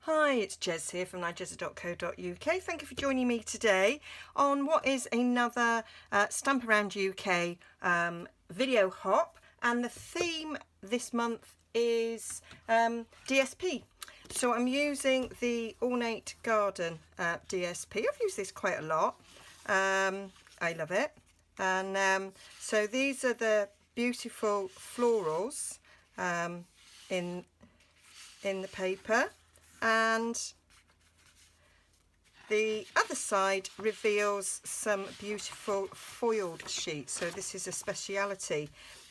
Hi, it's Jez here from Nigezza.co.uk. Thank you for joining me today on what is another Stamp Around UK video hop, and the theme this month is DSP. So I'm using the Ornate Garden DSP. I've used this quite a lot. I love it. And so these are the beautiful florals in the paper. And the other side reveals some beautiful foiled sheets. So this is a speciality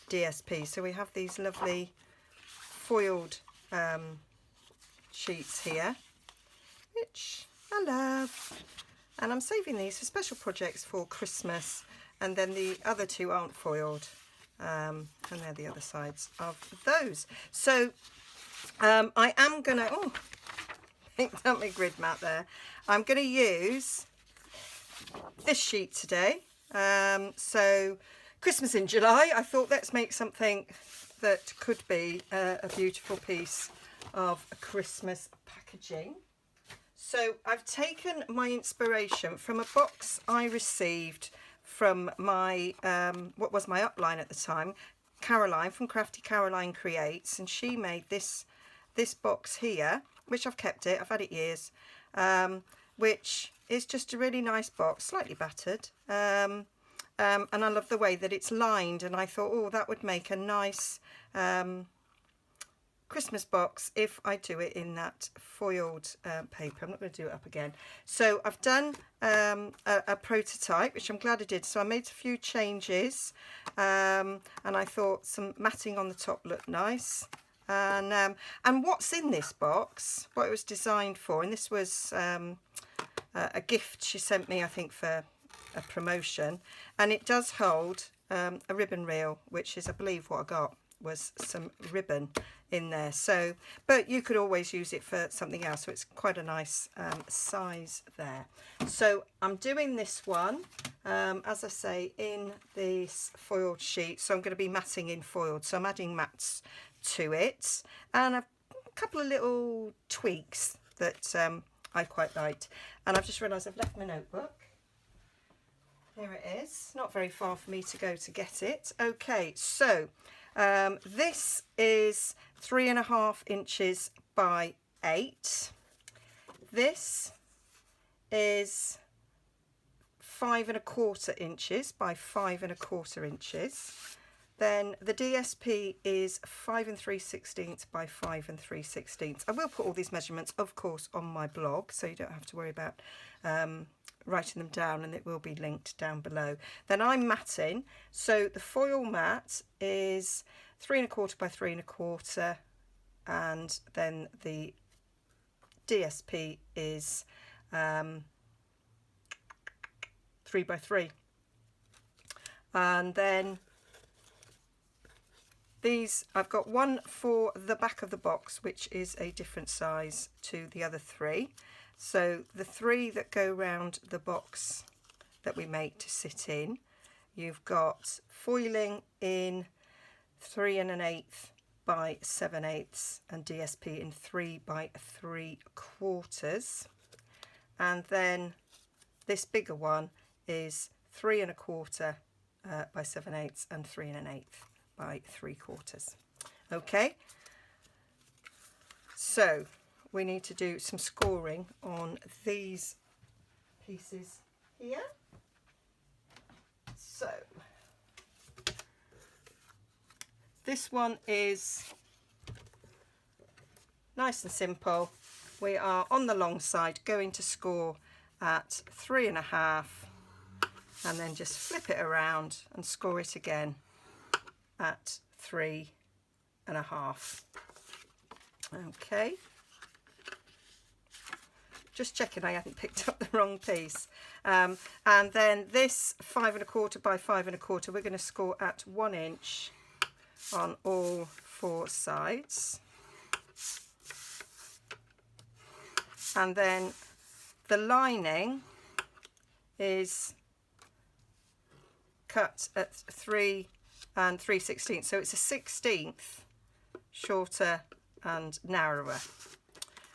DSP. So we have these lovely foiled sheets here, which I love. And I'm saving these for special projects for Christmas. And then the other two aren't foiled. And they're the other sides of those. So I am going to... picked up my grid mat there. I'm going to use this sheet today. So Christmas in July, I thought let's make something that could be a beautiful piece of Christmas packaging. So I've taken my inspiration from a box I received from my what was my upline at the time, Caroline from Crafty Caroline Creates, and she made this box here, which I've kept it, I've had it years, which is just a really nice box, slightly battered, and I love the way that it's lined, and I thought, oh, that would make a nice Christmas box if I do it in that foiled paper. I'm not going to do it up again. So I've done a prototype, which I'm glad I did. So I made a few changes, and I thought some matting on the top looked nice. And what's in this box, what it was designed for, and this was a gift she sent me, I think, for a promotion, and it does hold a ribbon reel, which is, I believe, what I got was some ribbon in there. So, but you could always use it for something else, so it's quite a nice size there. So I'm doing this one, as I say, in this foiled sheet. So I'm going to be matting in foiled, so I'm adding mats to it, and a couple of little tweaks that I quite liked. And I've just realised I've left my notebook. Here it is, not very far for me to go to get it. Okay, so this is 3.5 inches by 8. This is 5.25 inches by 5.25 inches. Then the DSP is 5 3/16 by 5 3/16. I will put all these measurements, of course, on my blog, so you don't have to worry about writing them down, and it will be linked down below. Then I'm matting, so the foil mat is 3.25 by 3.25, and then the DSP is 3 by 3. And then these, I've got one for the back of the box, which is a different size to the other 3. So the 3 that go round the box that we make to sit in, you've got foiling in 3 1/8 by 7/8 and DSP in 3 by 3/4. And then this bigger one is 3 1/4 by 7/8 and 3 1/8 by 3/4. Okay, so we need to do some scoring on these pieces here. So this one is nice and simple. We are on the long side going to score at 3.5, and then just flip it around and score it again at 3.5. Okay, just checking I hadn't picked up the wrong piece. And then this 5.25 by 5.25, we're going to score at 1 inch on all 4 sides. And then the lining is cut at 3 3/16, so it's a 1/16 shorter and narrower.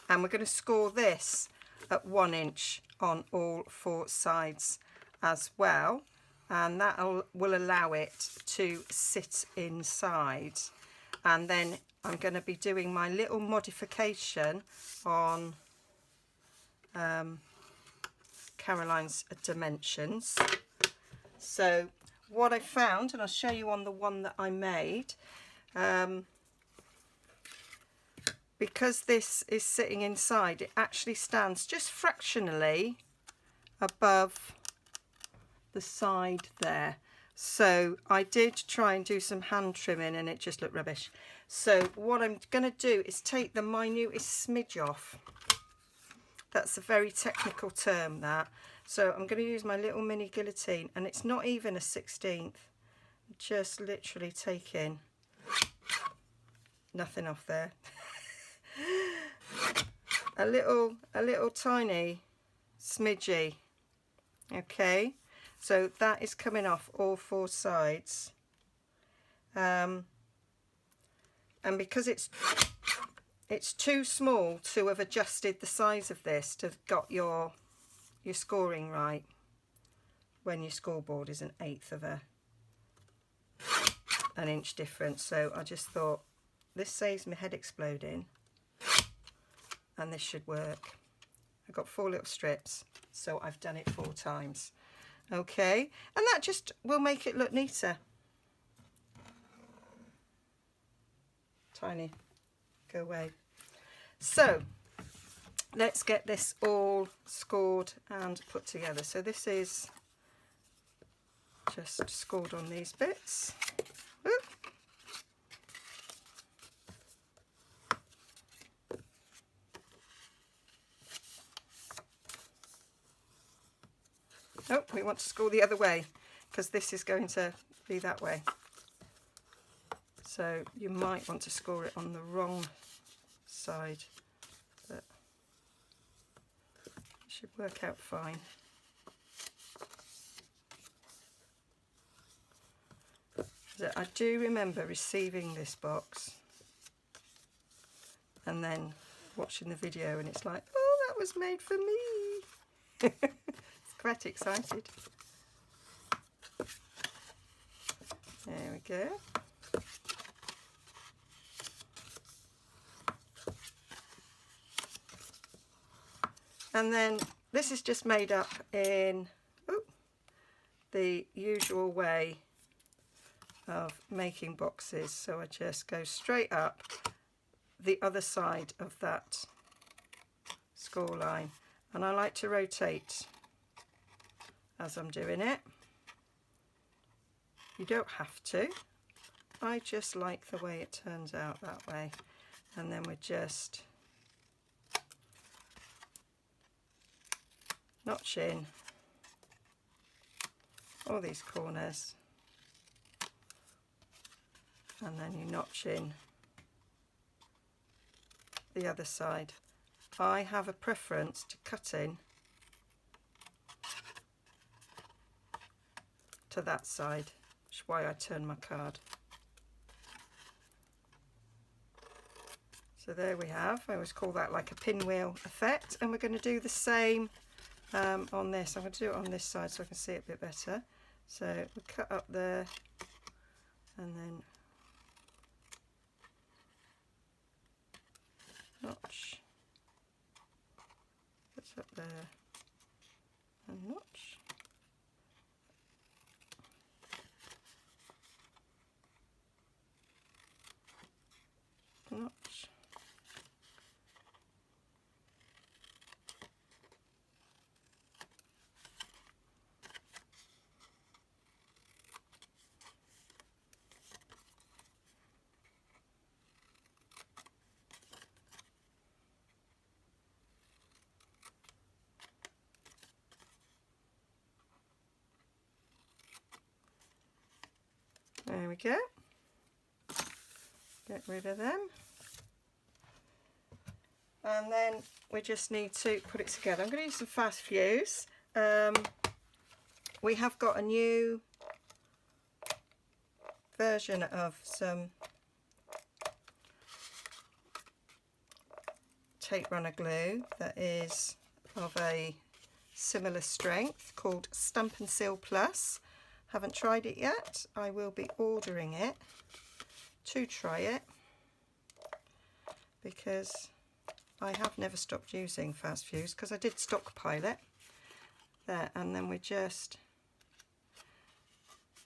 and we're going to score this at 1 inch on all 4 sides as well, and that will allow it to sit inside. And then I'm going to be doing my little modification on Caroline's dimensions. So what I found, and I'll show you on the one that I made, because this is sitting inside, it actually stands just fractionally above the side there. So I did try and do some hand trimming and it just looked rubbish. So what I'm going to do is take the minutest smidge off. That's a very technical term, that. So I'm going to use my little mini guillotine, and it's not even a 16th. Just literally taking nothing off there. a little tiny smidgy. Okay, so that is coming off all 4 sides. And because it's too small to have adjusted the size of this to have got your scoring right when your scoreboard is 1/8 of an inch difference. So I just thought, this saves my head exploding and this should work. I've got 4 little strips, so I've done it 4 times. Okay, and that just will make it look neater. Tiny, go away. So let's get this all scored and put together. So this is just scored on these bits. Whoop. Oh, we want to score the other way because this is going to be that way. So you might want to score it on the wrong side, but it should work out fine. So I do remember receiving this box and then watching the video, and it's like, oh, that was made for me. It's quite excited. There we go. And then this is just made up in the usual way of making boxes. So I just go straight up the other side of that score line, and I like to rotate as I'm doing it. You don't have to. I just like the way it turns out that way. And then we're just notch in all these corners, and then you notch in the other side. I have a preference to cutting to that side, which is why I turn my card. So there we have. I always call that like a pinwheel effect, and we're going to do the same on this. I'm going to do it on this side so I can see it a bit better. So we cut up there, and then notch, puts up there, and notch. Notch. There we go. Get rid of them. And then we just need to put it together. I'm going to use some fast fuse. We have got a new version of some tape runner glue that is of a similar strength called Stampin' Plus. Haven't tried it yet. I will be ordering it to try it because I have never stopped using Fast Fuse because I did stockpile it there, and then we just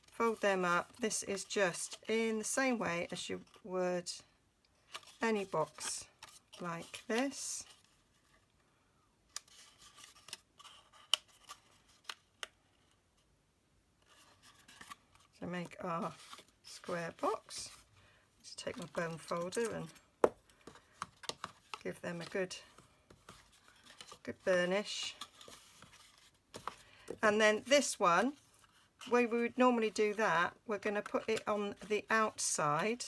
fold them up. This is just in the same way as you would any box like this. To make our square box, just take my bone folder and give them a good burnish. And then this one, where we would normally do that, we're going to put it on the outside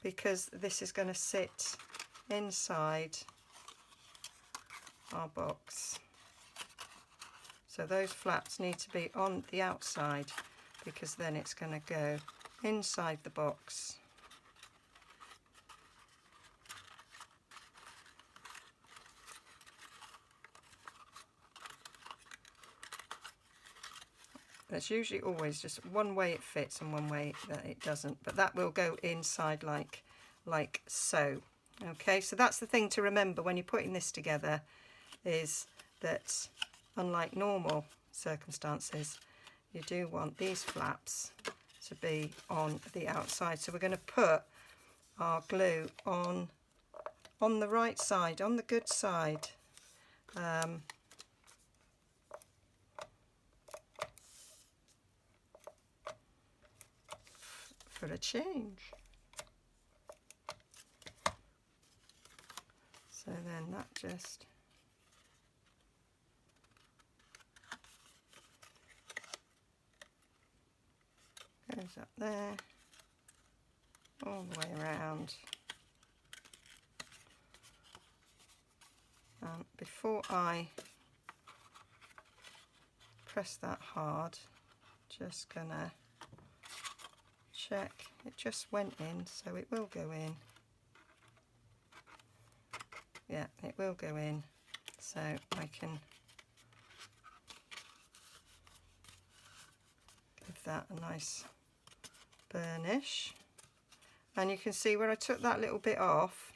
because this is going to sit inside our box. So those flaps need to be on the outside because then it's going to go inside the box. There's usually always just one way it fits and one way that it doesn't, but that will go inside like so. Okay, so that's the thing to remember when you're putting this together, is that unlike normal circumstances, you do want these flaps to be on the outside. So we're going to put our glue on the right side, on the good side. For a change. So then that just goes up there, all the way around. And before I press that hard, just gonna check it just went in, so it will go in. Yeah, it will go in, so I can give that a nice burnish. And you can see where I took that little bit off,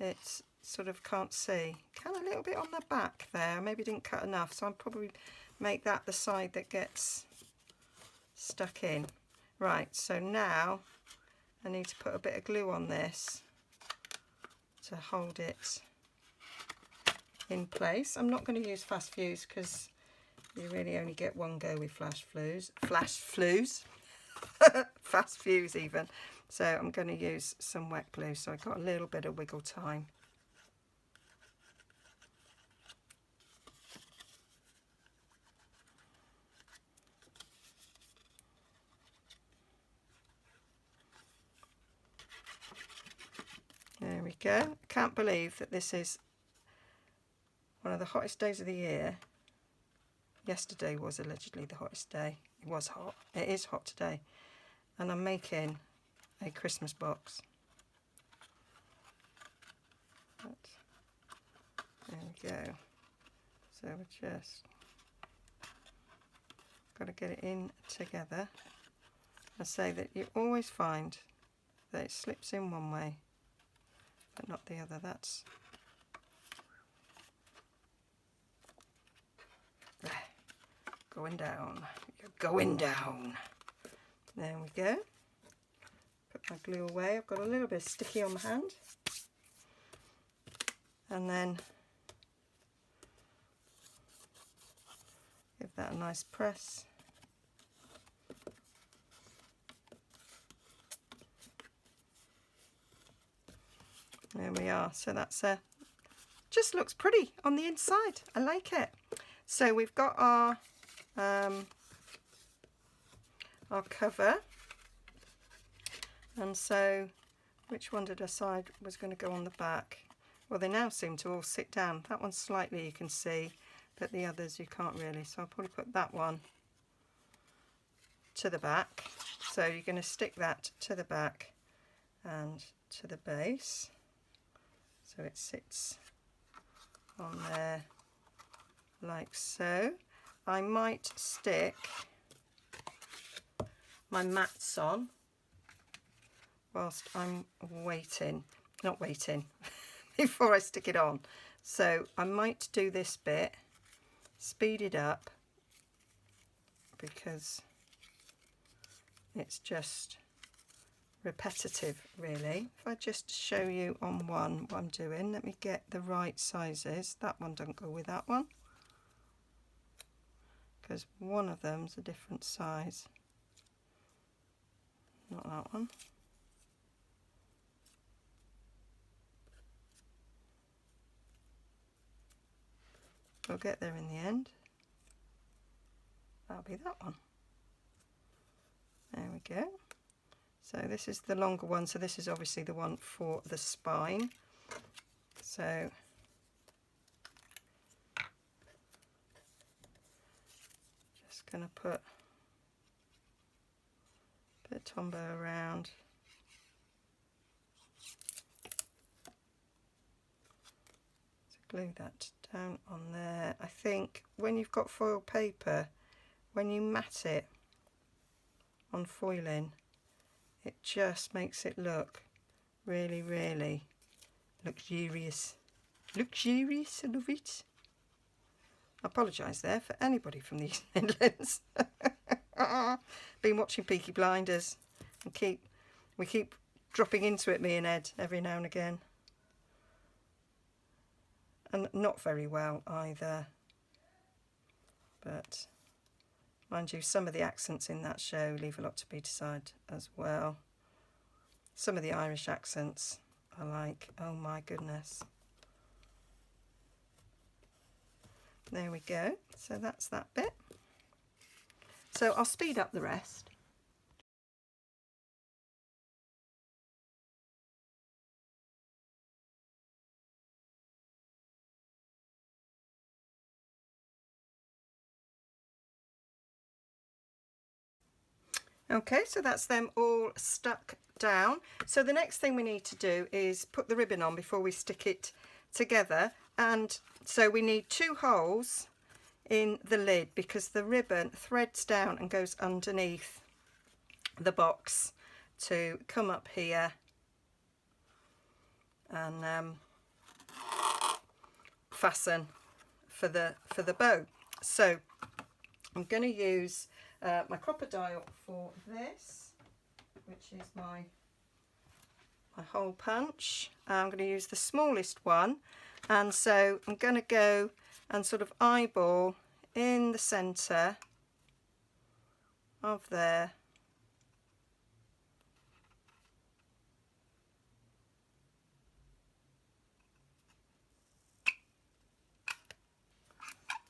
it's sort of can't see. Can a little bit on the back there, maybe didn't cut enough, so I'll probably make that the side that gets stuck in. Right, so now I need to put a bit of glue on this to hold it in place. I'm not going to use Fast Fuse because you really only get one go with Fast Fuse even. So I'm going to use some wet glue, so I've got a little bit of wiggle time. There we go. I can't believe that this is one of the hottest days of the year. Yesterday was allegedly the hottest day. It was hot. It is hot today. And I'm making a Christmas box. But there we go. So we're just got to get it in together. I say that you always find that it slips in one way, but not the other. That's going down. You're going down. There we go. Put my glue away. I've got a little bit sticky on my hand. And then give that a nice press. There we are. So that's just looks pretty on the inside. I like it. So we've got our cover, and so which one did I decide was going to go on the back? Well, they now seem to all sit down. That one slightly you can see, but the others you can't really. So I'll probably put that one to the back. So you're going to stick that to the back and to the base. so it sits on there like so. I might stick my mats on whilst I'm waiting, not waiting, before I stick it on. So I might do this bit, speed it up, because it's just repetitive really. If I just show you on one what I'm doing, let me get the right sizes. That one don't go with that one, because one of them's a different size. Not that one. We'll get there in the end. That'll be that one. There we go. So this is the longer one, so this is obviously the one for the spine. So just going to put a bit of Tombow around. So glue that down on there. I think when you've got foil paper, when you mat it on foiling, it just makes it look really, really luxurious. Luxurious, I love it. I apologise there for anybody from the East Midlands. Been watching Peaky Blinders, and we keep dropping into it, me and Ed, every now and again. And not very well either. But mind you, some of the accents in that show leave a lot to be desired as well. Some of the Irish accents are like, oh my goodness. There we go. So that's that bit. So I'll speed up the rest. Okay, so that's them all stuck down. So the next thing we need to do is put the ribbon on before we stick it together. And so we need 2 holes in the lid, because the ribbon threads down and goes underneath the box to come up here and fasten for the bow. So I'm going to use my crocodile for this, which is my hole punch. I'm going to use the smallest one, and so I'm going to go and sort of eyeball in the centre of there.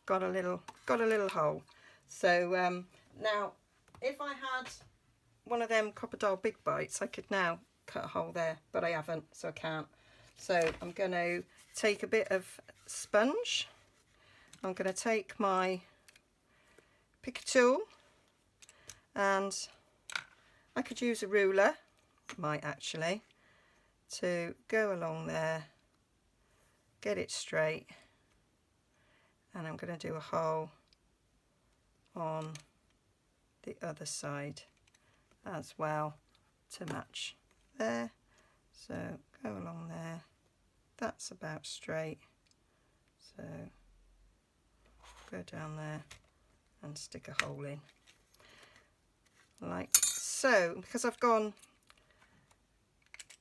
Got a little hole. So now if I had one of them crocodile big bites, I could now cut a hole there, but I haven't, so I can't. So I'm going to take a bit of sponge. I'm going to take my picker tool, and I could use a ruler, might actually, to go along there, get it straight, and I'm going to do a hole on the other side as well to match there. So go along there, that's about straight, so go down there and stick a hole in like so. Because I've gone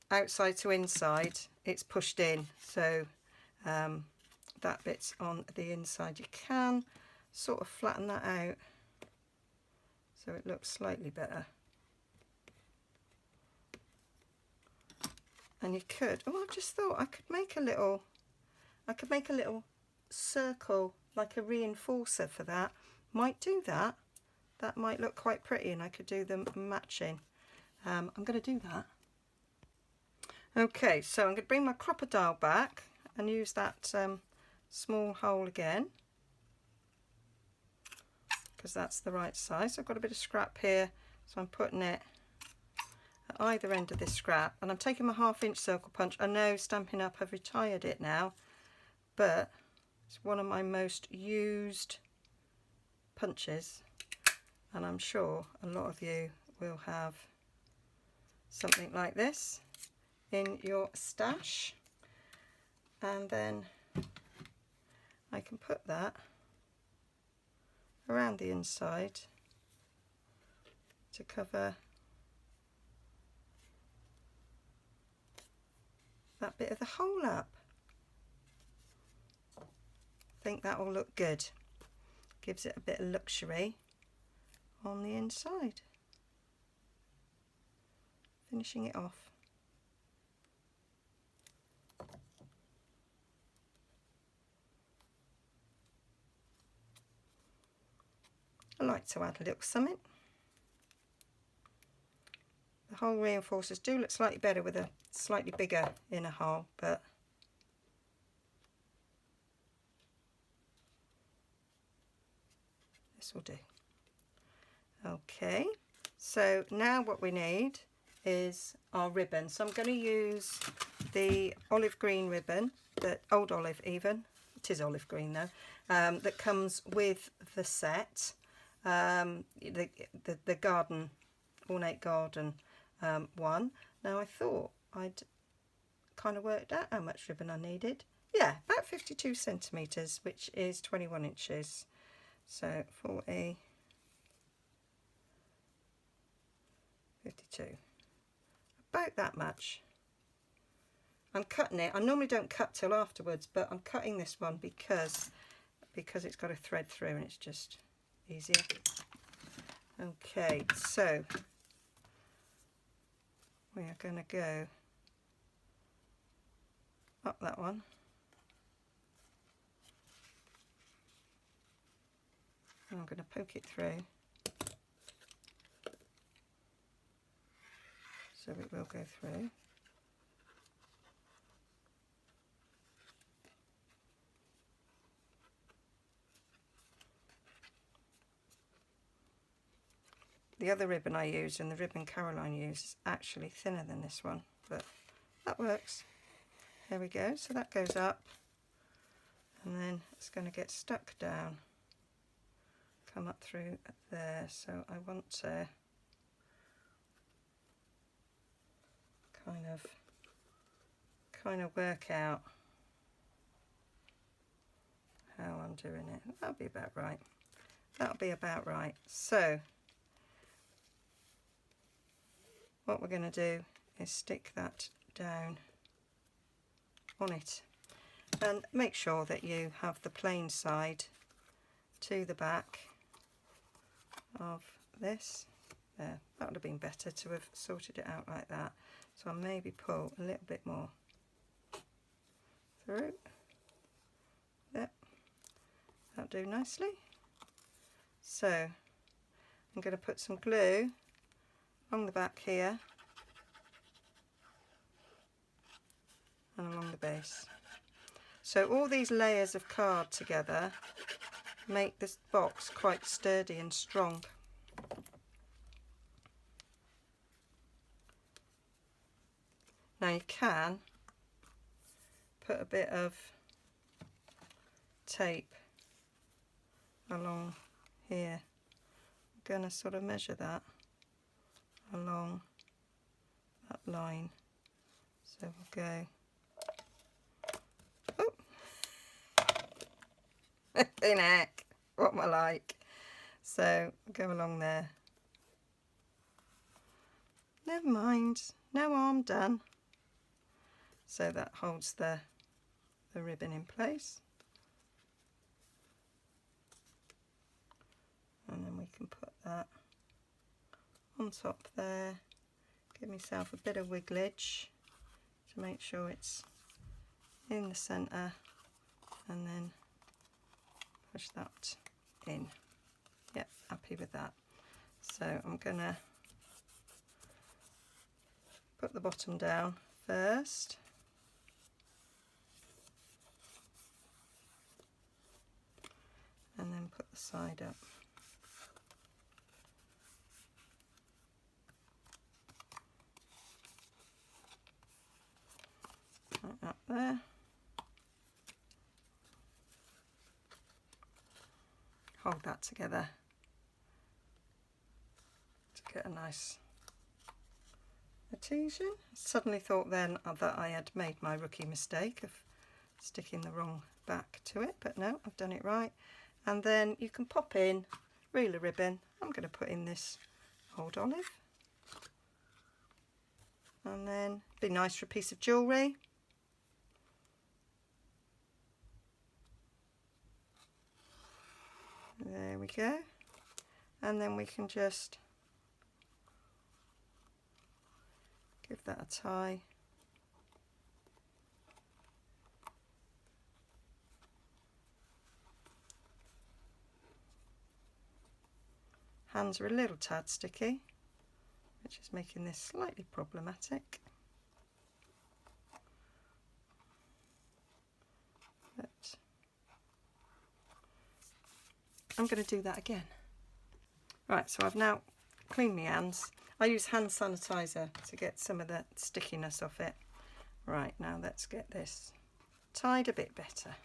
outside to inside, it's pushed in, so that bit's on the inside. You can sort of flatten that out so it looks slightly better. And you could, oh, I just thought I could make a little circle, like a reinforcer for that. Might do that. That might look quite pretty, and I could do them matching. I'm going to do that. Okay, so I'm going to bring my crocodile back and use that small hole again, because that's the right size. I've got a bit of scrap here, so I'm putting it at either end of this scrap, and I'm taking my 1/2 inch circle punch. I know Stampin' Up have retired it now, but it's one of my most used punches, and I'm sure a lot of you will have something like this in your stash. And then I can put that around the inside to cover that bit of the hole up. I think that will look good. Gives it a bit of luxury on the inside. Finishing it off. I like to add a little something. The hole reinforcers do look slightly better with a slightly bigger inner hole, but this will do. Okay, so now what we need is our ribbon. So I'm going to use the olive green ribbon, the old olive even, it is olive green though, that comes with the set, the garden, ornate garden one. Now I thought I'd kind of worked out how much ribbon I needed. Yeah, about 52 centimetres, which is 21 inches. So 40, 52, about that much. I'm cutting it. I normally don't cut till afterwards, but I'm cutting this one because it's got a thread through and it's just easier. Okay, so we are going to go up that one. And I'm going to poke it through. So it will go through. The other ribbon I use and the ribbon Caroline used is actually thinner than this one, but that works. There we go, so that goes up and then it's going to get stuck down, come up through there. So I want to kind of work out how I'm doing it. That'll be about right. That'll be about right. So what we're going to do is stick that down on it, and make sure that you have the plain side to the back of this. There, that would have been better to have sorted it out like that. So I'll maybe pull a little bit more through. Yep, that'll do nicely. So I'm going to put some glue along the back here and along the base. So all these layers of card together make this box quite sturdy and strong. Now you can put a bit of tape along here. I'm going to sort of measure that along that line. So we'll go, oh, in heck, what am I like? So go along there. Never mind, no harm done. So that holds the ribbon in place. And then we can put that on top there. Give myself a bit of wigglage to make sure it's in the centre, and then push that in. Yep, happy with that. So I'm gonna put the bottom down first. And then put the side up. Right up there. Hold that together to get a nice adhesion. Suddenly thought then that I had made my rookie mistake of sticking the wrong back to it, but no, I've done it right. And then you can pop in, reel a ribbon. I'm going to put in this old olive, and then be nice for a piece of jewellery. There we go. And then we can just give that a tie. Hands are a little tad sticky, which is making this slightly problematic. But I'm going to do that again. Right, so I've now cleaned my hands. I use hand sanitizer to get some of the stickiness off it. Right, now let's get this tied a bit better,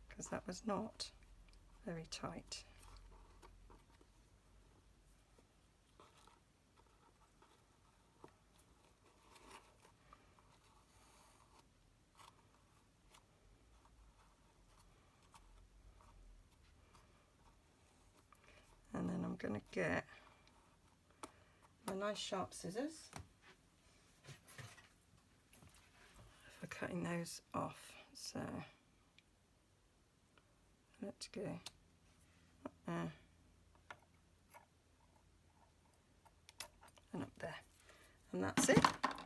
because that was not very tight. And then I'm going to get my nice sharp scissors for cutting those off. So let's go up there and up there, and that's it.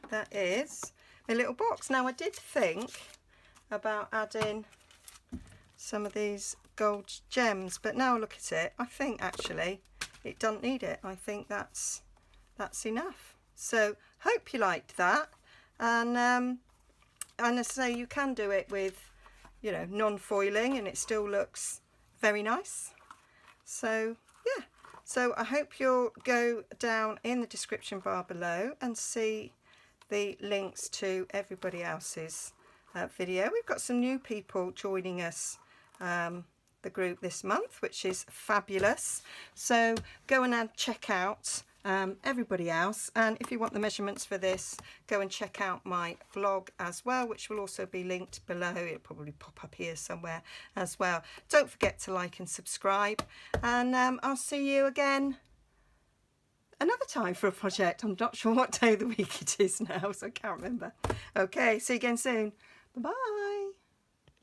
That is a little box. Now I did think about adding some of these gold gems, but now I look at it, I think actually it doesn't need it. I think that's enough. So hope you liked that, and as I say, you can do it with, you know, non-foiling and it still looks very nice. So yeah, so I hope you'll go down in the description bar below and see the links to everybody else's video. We've got some new people joining us, the group this month, which is fabulous. So go and check out everybody else, and if you want the measurements for this, go and check out my blog as well, which will also be linked below. It'll probably pop up here somewhere as well. Don't forget to like and subscribe, and I'll see you again another time for a project. I'm not sure what day of the week it is now, so I can't remember. Okay, see you again soon. Bye bye.